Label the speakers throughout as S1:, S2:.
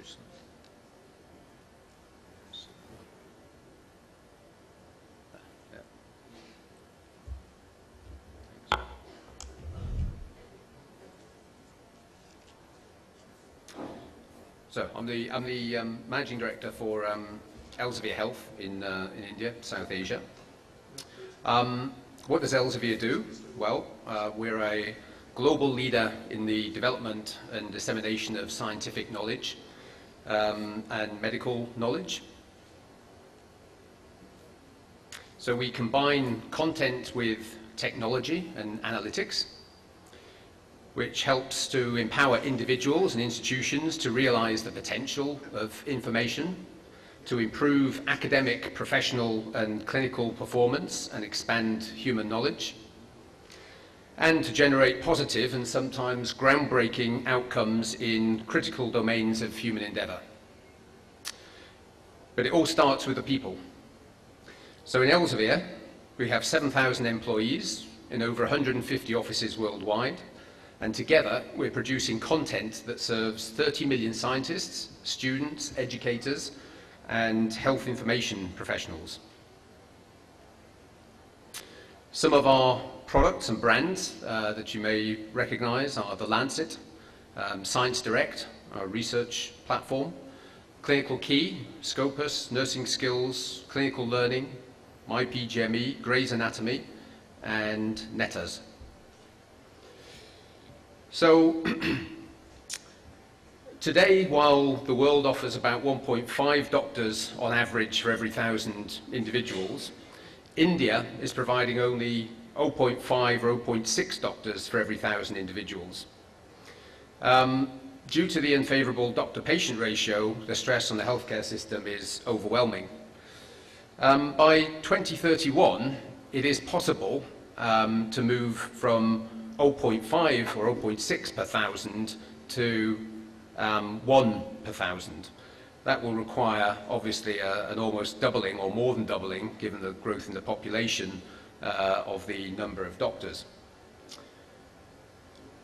S1: some. Yeah. So I'm the managing director for Elsevier Health in India, South Asia. What does Elsevier do? Well, we're a global leader in the development and dissemination of scientific knowledge and medical knowledge. So we combine content with technology and analytics, which helps to empower individuals and institutions to realize the potential of information, to improve academic, professional, and clinical performance and expand human knowledge, and to generate positive and sometimes groundbreaking outcomes in critical domains of human endeavor. But it all starts with the people. So in Elsevier, we have 7,000 employees in over 150 offices worldwide, and together we're producing content that serves 30 million scientists, students, educators, and health information professionals. Some of our products and brands that you may recognize are The Lancet, Science Direct, our research platform, Clinical Key, Scopus, Nursing Skills, Clinical Learning, MyPGME, Gray's Anatomy, and Netters. So today, while the world offers about 1.5 doctors on average for every 1,000 individuals, India is providing only 0.5 or 0.6 doctors for every 1,000 individuals. Due to the unfavorable doctor-patient ratio, the stress on the healthcare system is overwhelming. By 2031, it is possible to move from 0.5 or 0.6 per 1,000 to 1 per 1,000. That will require, obviously, an almost doubling or more than doubling, given the growth in the population of the number of doctors.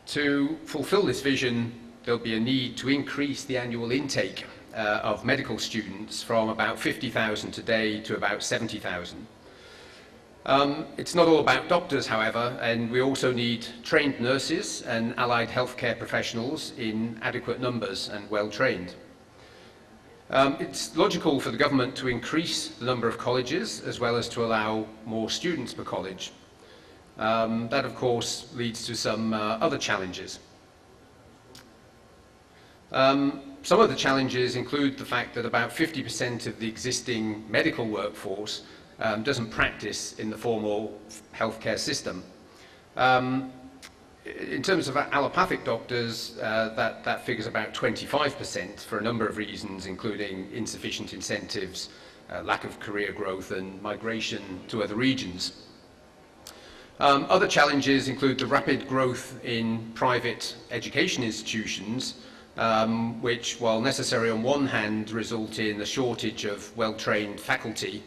S1: To fulfill this vision, there'll be a need to increase the annual intake of medical students from about 50,000 today to about 70,000. It's not all about doctors, however, and we also need trained nurses and allied healthcare professionals in adequate numbers and well trained. It's logical for the government to increase the number of colleges as well as to allow more students per college. That, of course, leads to some other challenges. Some of the challenges include the fact that about 50% of the existing medical workforce doesn't practice in the formal healthcare system. In terms of allopathic doctors, that figure's about 25% for a number of reasons, including insufficient incentives, lack of career growth, and migration to other regions. Other challenges include the rapid growth in private education institutions, which, while necessary on one hand, result in a shortage of well-trained faculty,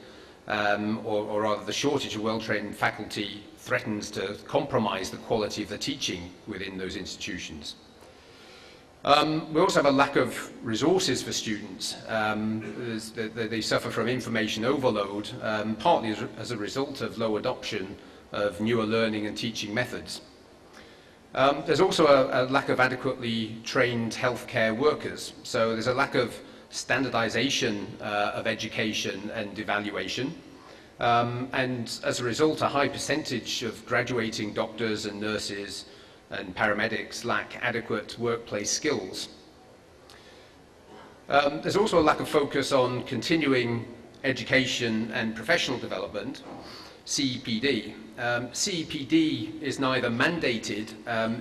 S1: or rather the shortage of well-trained faculty threatens to compromise the quality of the teaching within those institutions. We also have a lack of resources for students. They suffer from information overload, partly as a result of low adoption of newer learning and teaching methods. There's also a lack of adequately trained healthcare workers. So there's a lack of standardization of education and evaluation. And as a result, a high percentage of graduating doctors and nurses and paramedics lack adequate workplace skills. There's also a lack of focus on continuing education and professional development, CEPD. CEPD is neither mandated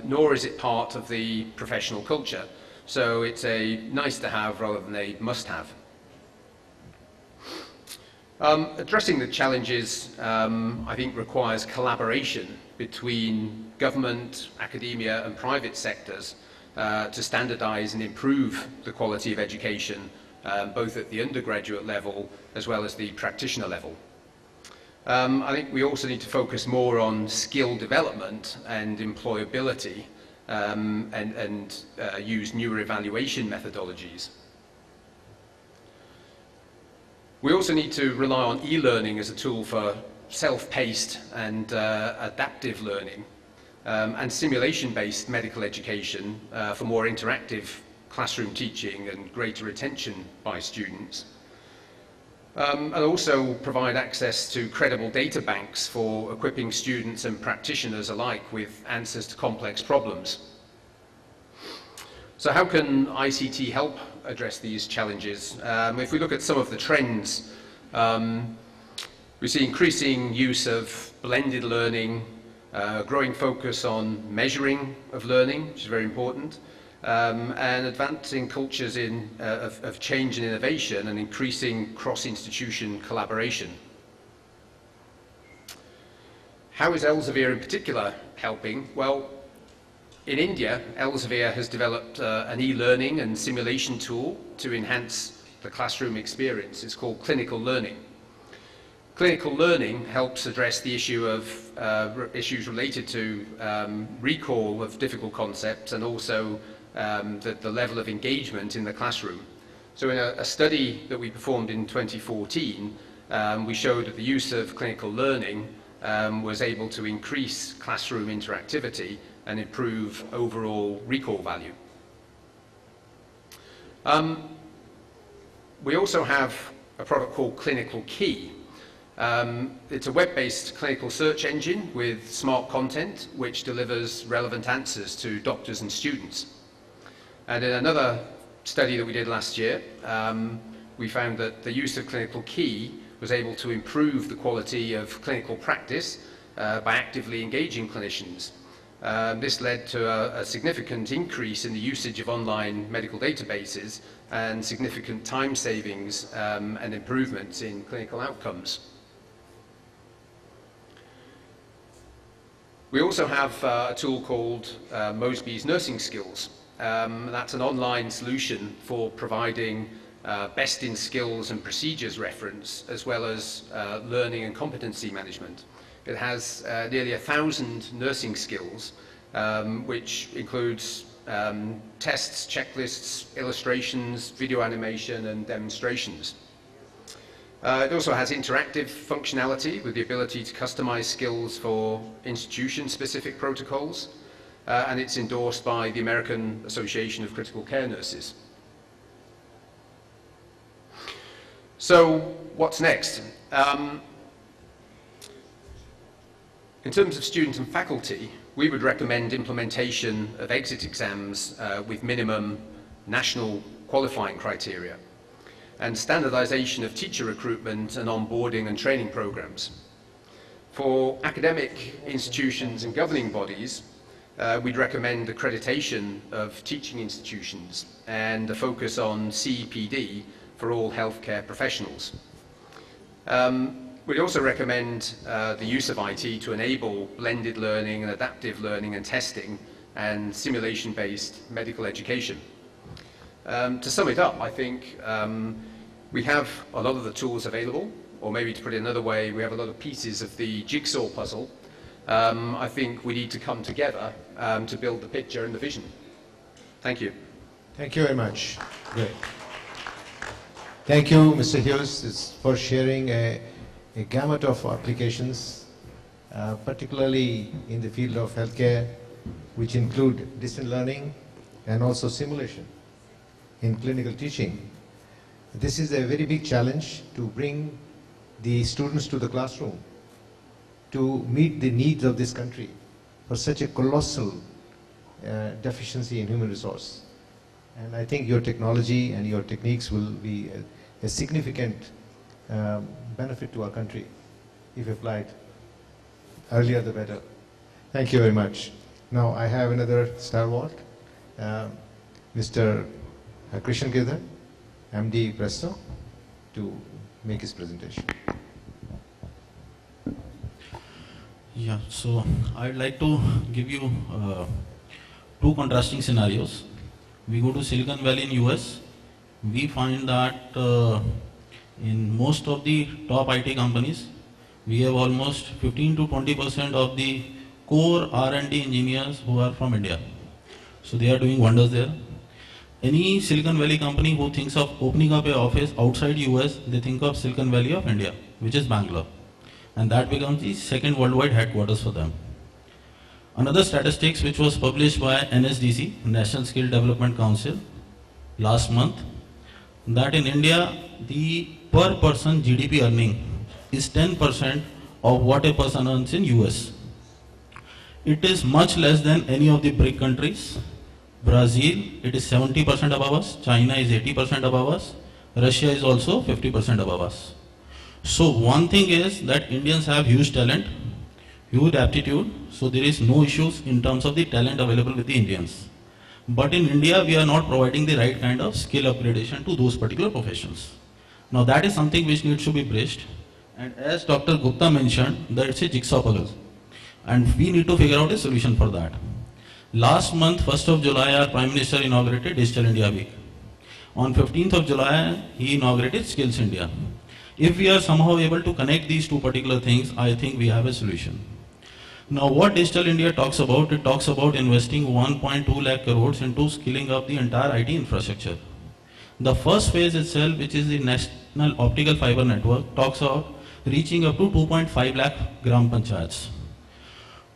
S1: nor is it part of the professional culture. So it's a nice to have rather than a must have. Addressing the challenges, I think, requires collaboration between government, academia, and private sectors to standardize and improve the quality of education, both at the undergraduate level as well as the practitioner level. I think we also need to focus more on skill development and employability and use newer evaluation methodologies. We also need to rely on e-learning as a tool for self-paced and adaptive learning, and simulation-based medical education for more interactive classroom teaching and greater retention by students. And also provide access to credible data banks for equipping students and practitioners alike with answers to complex problems. So how can ICT help address these challenges? If we look at some of the trends, we see increasing use of blended learning, growing focus on measuring of learning, which is very important, and advancing cultures of change and innovation and increasing cross-institution collaboration. How is Elsevier in particular helping? Well, in India, Elsevier has developed an e-learning and simulation tool to enhance the classroom experience. It's called Clinical Learning. Clinical learning helps address the issue of issues related to recall of difficult concepts and also the level of engagement in the classroom. So in a study that we performed in 2014, we showed that the use of clinical learning was able to increase classroom interactivity and improve overall recall value. We also have a product called Clinical Key. It's a web-based clinical search engine with smart content which delivers relevant answers to doctors and students. And in another study that we did last year, we found that the use of Clinical Key was able to improve the quality of clinical practice by actively engaging clinicians. This led to a significant increase in the usage of online medical databases and significant time savings and improvements in clinical outcomes. We also have a tool called Mosby's Nursing Skills. That's an online solution for providing best in skills and procedures reference, as well as learning and competency management. It has nearly 1,000 nursing skills, which includes tests, checklists, illustrations, video animation, and demonstrations. It also has interactive functionality with the ability to customize skills for institution-specific protocols, and it's endorsed by the American Association of Critical Care Nurses. So, what's next? In terms of students and faculty, we would recommend implementation of exit exams with minimum national qualifying criteria, and standardization of teacher recruitment and onboarding and training programs. For academic institutions and governing bodies, we'd recommend accreditation of teaching institutions and a focus on CEPD for all healthcare professionals. We'd also recommend the use of IT to enable blended learning and adaptive learning and testing and simulation-based medical education. To sum it up, I think we have a lot of the tools available, or maybe to put it another way, we have a lot of pieces of the jigsaw puzzle. I think we need to come together to build the picture and the vision. Thank you.
S2: Thank you very much. Great. Thank you, Mr. Hughes, for sharing a gamut of applications, particularly in the field of healthcare, which include distance learning and also simulation in clinical teaching. This is a very big challenge to bring the students to the classroom to meet the needs of this country for such a colossal deficiency in human resource. And I think your technology and your techniques will be a significant benefit to our country if applied earlier the better. Thank you very much. Now I have another stalwart, Mr. Krishan Girdhar, MD Presto, to make his presentation.
S3: Yeah, so I'd like to give you two contrasting scenarios. We go to Silicon Valley in US. We find that in most of the top IT companies, we have almost 15 to 20% of the core R&D engineers who are from India. So they are doing wonders there. any Silicon Valley company who thinks of opening up an office outside US, they think of Silicon Valley of India, which is Bangalore. And that becomes the second worldwide headquarters for them. Another statistics which was published by NSDC, National Skill Development Council, last month, that in India, the per person GDP earning is 10% of what a person earns in US. It is much less than any of the BRIC countries. Brazil, it is 70% above us. China is 80% above us. Russia is also 50% above us. So one thing is that Indians have huge talent, huge aptitude, so there is no issues in terms of the talent available with the Indians. But in India, we are not providing the right kind of skill upgradation to those particular professions. Now that is something which needs to be bridged. And as Dr. Gupta mentioned, that it's a jigsaw puzzle. And we need to figure out a solution for that. Last month, 1st of July, our Prime Minister inaugurated Digital India Week. On 15th of July, he inaugurated Skills India. If we are somehow able to connect these two particular things, I think we have a solution. Now what Digital India talks about, it talks about investing 1.2 lakh crores into skilling up the entire IT infrastructure. The first phase itself, which is the National Optical Fiber Network, talks about reaching up to 2.5 lakh gram panchayats.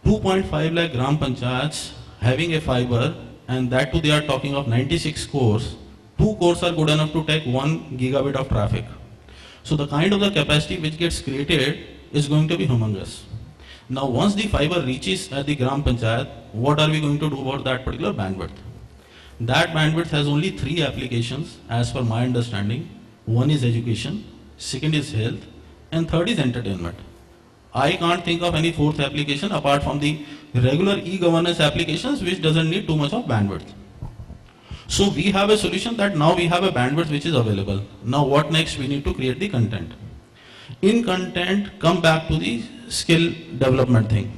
S3: 2.5 lakh gram panchayats having a fiber, and that too they are talking of 96 cores. 2 cores are good enough to take 1 gigabit of traffic. So the kind of the capacity which gets created is going to be humongous. Now once the fiber reaches at the gram panchayat, what are we going to do about that particular bandwidth? That bandwidth has only 3 applications as per my understanding. One is education, second is health, and third is entertainment. I can't think of any fourth application apart from the regular e-governance applications which doesn't need too much of bandwidth. So we have a solution that now we have a bandwidth which is available. Now what next? We need to create the content. In content, come back to the skill development thing.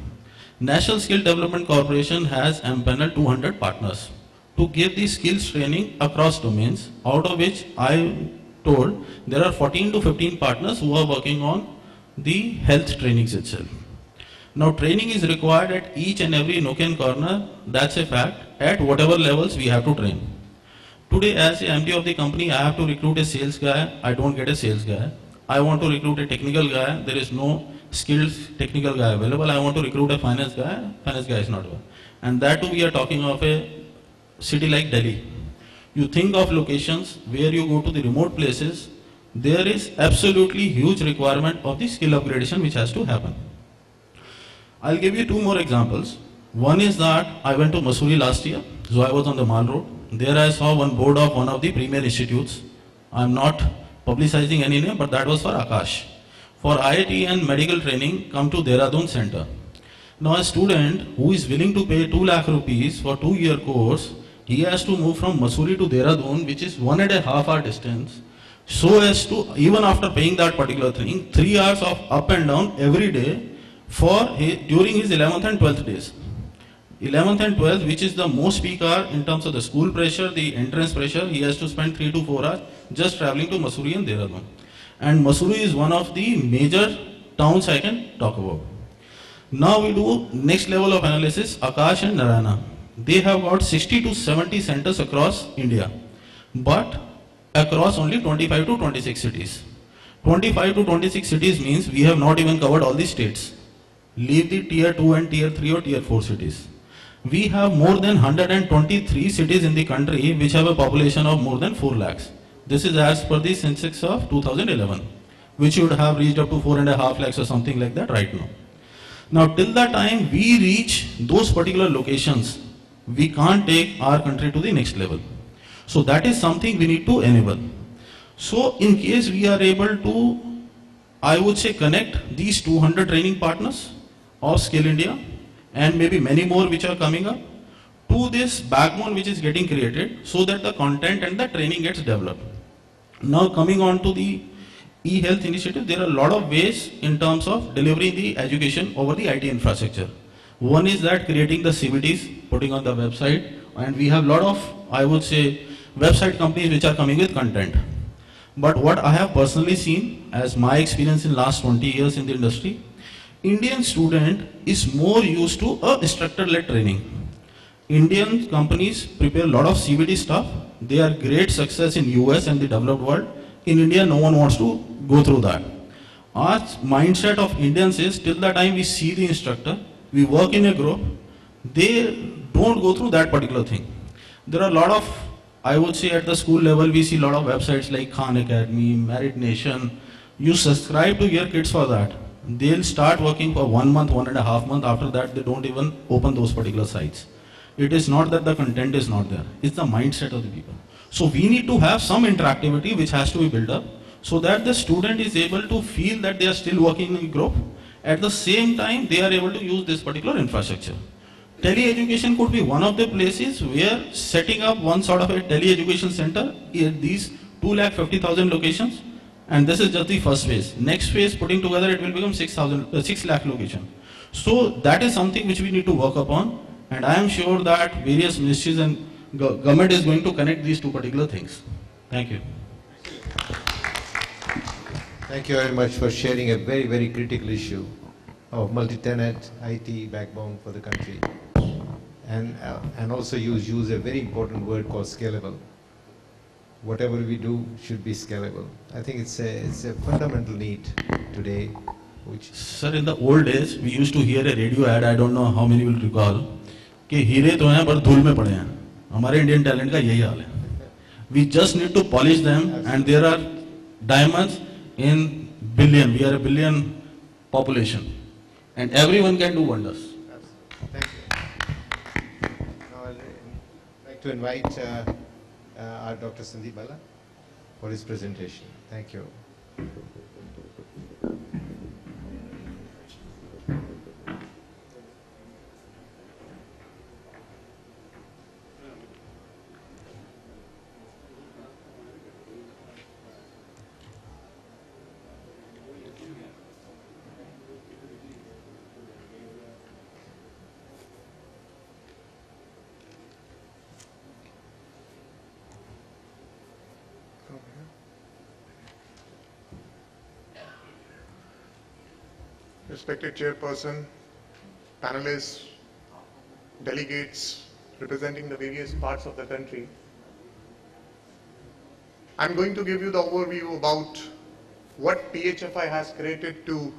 S3: National Skill Development Corporation has empaneled 200 partners to give the skills training across domains, out of which I told there are 14 to 15 partners who are working on the health trainings itself. Now training is required at each and every nook and corner, that's a fact, at whatever levels we have to train. Today as a MD of the company, I have to recruit a sales guy, I don't get a sales guy. I want to recruit a technical guy, there is no skilled technical guy available. I want to recruit a finance guy is not available. And that too we are talking of a city like Delhi. You think of locations where you go to the remote places, there is absolutely huge requirement of the skill upgradation which has to happen. I'll give you 2 more examples. One is that I went to Mussoorie last year, so I was on the Mall Road. There I saw one board of one of the premier institutes. I'm not publicizing any name, but that was for Akash. For IIT and medical training, come to Dehradun Center. Now a student who is willing to pay 2 lakh rupees for 2-year course, he has to move from Mussoorie to Dehradun, which is 1.5 hour distance, so as to, even after paying that particular thing, 3 hours of up and down every day during his 11th and 12th days. 11th and 12th, which is the most peak hour in terms of the school pressure, the entrance pressure, he has to spend 3 to 4 hours just traveling to Mussoorie and Dehradun. And Mussoorie is one of the major towns I can talk about. Now we do next level of analysis, Akash and Narayana. They have got 60 to 70 centers across India, but across only 25 to 26 cities. 25 to 26 cities means we have not even covered all the states. Leave the tier 2 and tier 3 or tier 4 cities. We have more than 123 cities in the country which have a population of more than 4 lakhs. This is as per the census of 2011, which should have reached up to 4.5 lakhs or something like that right now. Now till the time we reach those particular locations, we can't take our country to the next level. So that is something we need to enable. So in case we are able to, I would say, connect these 200 training partners of Skill India and maybe many more which are coming up to this backbone which is getting created so that the content and the training gets developed. Now coming on to the e-health initiative, there are a lot of ways in terms of delivering the education over the IT infrastructure. One is that creating the CVTs, putting on the website, and we have a lot of, I would say, website companies which are coming with content. But what I have personally seen as my experience in last 20 years in the industry, Indian student is more used to a instructor-led training. Indian companies prepare a lot of CVT stuff they are great success in US and the developed world. In India, no one wants to go through that. Our mindset of Indians is till the time we see the instructor, we work in a group, they don't go through that particular thing. There are a lot of, I would say at the school level, we see a lot of websites like Khan Academy, Merit Nation. You subscribe to your kids for that. They'll start working for 1 month, 1.5 months. After that, they don't even open those particular sites. It is not that the content is not there. It's the mindset of the people. So we need to have some interactivity which has to be built up so that the student is able to feel that they are still working in a group. At the same time, they are able to use this particular infrastructure. Tele-education could be one of the places where setting up one sort of a tele-education center in these 250,000 locations, and this is just the first phase. Next phase, putting together, it will become 6 lakh location. So that is something which we need to work upon, and I am sure that various ministries and government is going to connect these two particular things. Thank you.
S2: Thank you very much for sharing a very, very critical issue of multi-tenant IT backbone for the country. And also use a very important word called scalable. Whatever we do should be scalable. I think it's a fundamental need today. Which
S3: Sir, in the old days, we used to hear a radio ad, I don't know how many will recall, कि हीरे तो हैं पर धूल में पड़े हैं. हमारे इंडियन टैलेंट का यही हाल है. We just need to polish them, and there are diamonds in billion. We are a billion population, and everyone can do wonders.
S2: Thank you. Now I'd like to invite our Dr. Sandeep Bala for his presentation. Thank you.
S4: Respected Chairperson, panelists, delegates representing the various parts of the country, I'm going to give you the overview about what PHFI has created to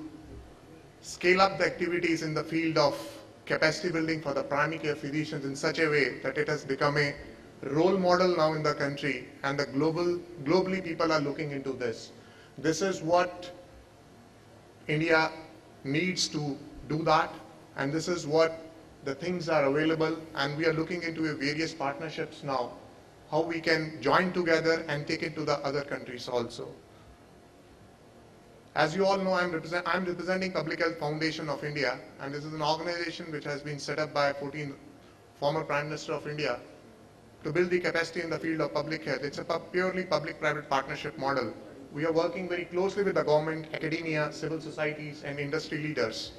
S4: scale up the activities in the field of capacity building for the primary care physicians in such a way that it has become a role model now in the country, and the globally people are looking into this. This is what India needs to do that, and this is what the things are available, and we are looking into various partnerships now, how we can join together and take it to the other countries also. As you all know, I'm representing Public Health Foundation of India, and this is an organization which has been set up by 14 former Prime Minister of India to build the capacity in the field of public health. It's a purely public-private partnership model. We are working very closely with the government, academia, civil societies, and industry leaders.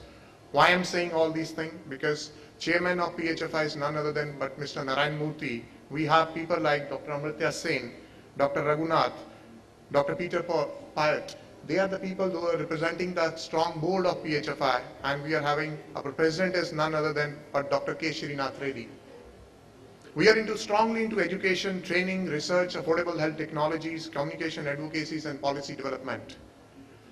S4: Why I'm saying all these things? Because chairman of PHFI is none other than but Mr. Narayan Murthy. We have people like Dr. Amritya Sen, Dr. Raghunath, Dr. Peter Pyatt. They are the people who are representing the strong board of PHFI, and we are having, our president is none other than but Dr. K. Srinath Reddy. We are strongly into education, training, research, affordable health technologies, communication, advocacies, and policy development.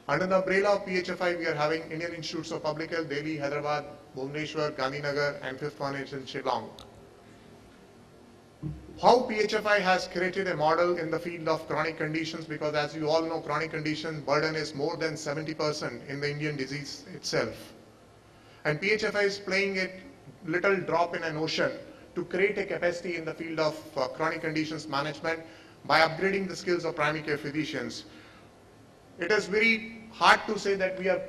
S4: Under the umbrella of PHFI, we are having Indian Institutes of Public Health, Delhi, Hyderabad, Bhubaneswar, Gandhinagar, and fifth one is in Shillong. How PHFI has created a model in the field of chronic conditions, because as you all know, chronic condition burden is more than 70% in the Indian disease itself. And PHFI is playing a little drop in an ocean to create a capacity in the field of chronic conditions management by upgrading the skills of primary care physicians. It is very hard to say that we are